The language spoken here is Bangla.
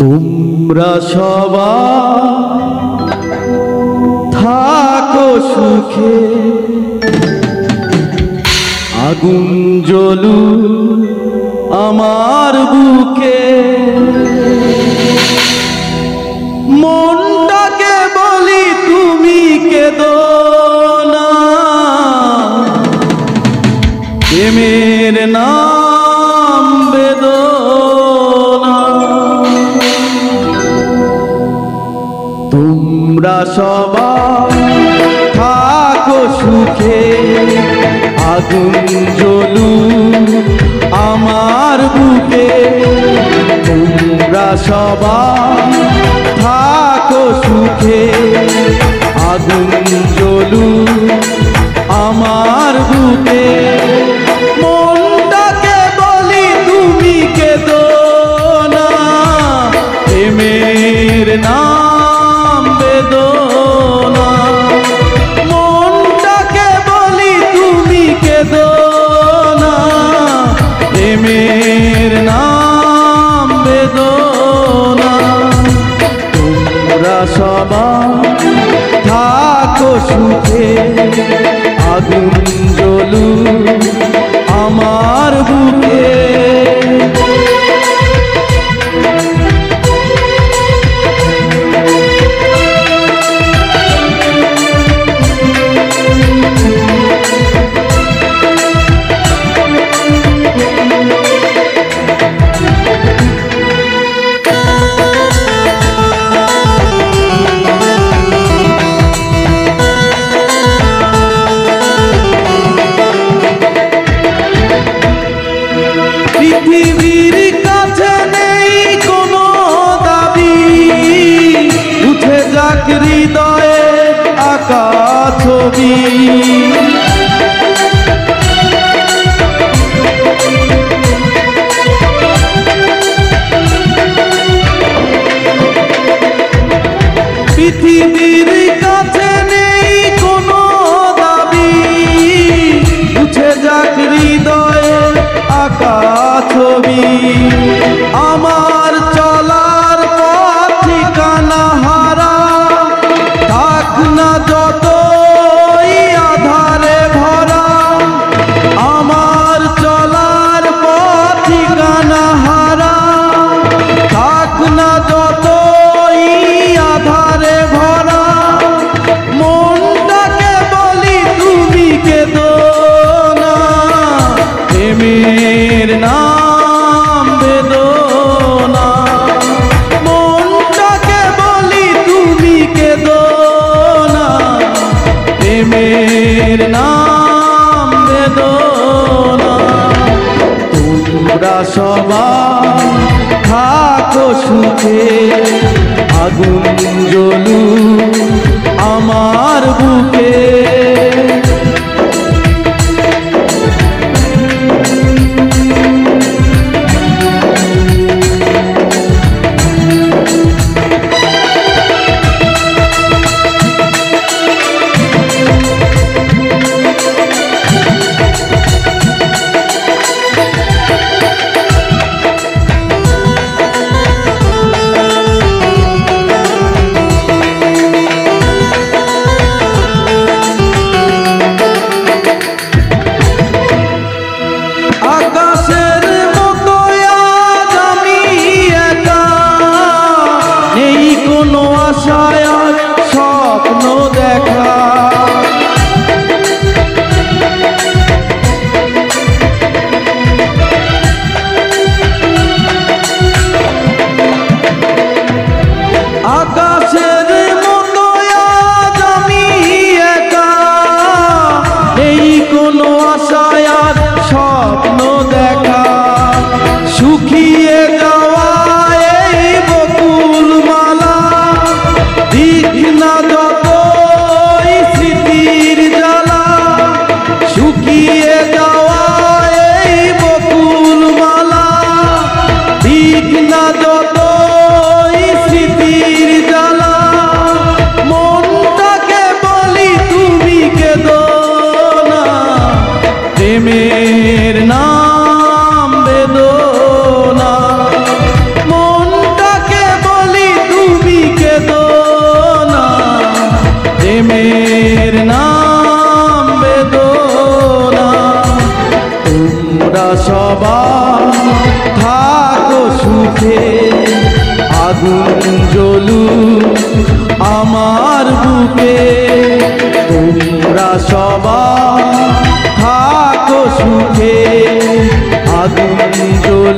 তোমরা সবাই থাকো সুখে, আগুন জ্বলু আমার বুকে। মনটাকে বলি তুমি কেঁদো না, প্রেমের নাম বেদনা। তোমরা সবাই থাকো সুখে, আগুন জ্বলু আমার বুকে। তোমরা সবাই থাকো সুখে, আগুন জ্বলু আমার বুকে। মনটাকে বলি তুমি কেঁদো না, প্রেমের নাম বেদনা। মনটাকে বলি তুমি কেঁদো না, প্রেমের নাম বেদনা। তোমরা সবাই থাকো সুখে, আগুন জ্বলু আমার বুকে। পৃথিবীর কাছে নেই কোনো দাবি, উঠে যাক হৃদয়ে আঁকা ছবি। পৃথিবীর কাছে নেই কোনো দাবি, উঠে যাক হৃদয়ে আঁকা ছবি। আমার চলার পথ ঠিকানা হারা, থাক না যতই আধারে ভরা। আমার চলার পথ ঠিকানা হারা, থাক না যতই আধারে ভরা। মনটাকে বলি তুমি কেঁদো না, প্রেমের নাম বেদনা। মনটাকে বলি তুমি কেঁদো না, প্রেমের নাম বেদনা। তোমরা সবাই থাকো সুখে, আগুন জ্বলু আমার বুকে। আকাশের মতো আজ আমি একা, নেই কোনো আশায় আর স্বপ্ন দেখা। আকাশের মতো আজ আমি একা, নেই কোনো আশায় আর স্বপ্ন দেখা। শুকিয়ে যাওয়া এই বকুল মালা, দিক না যতই স্মৃতির জ্বালা। শুকিয়ে যাওয়া এই বকুল মালা, দিক না যতই স্মৃতির জ্বালা। মনটাকে বলি তুমি কেঁদো না, প্রেমের নাম বেদনা। মনটাকে ওঠে আগুন জ্বলুক আমার বুকে তোমরা সবাই থাকো সুখে আগুন জ্বলুক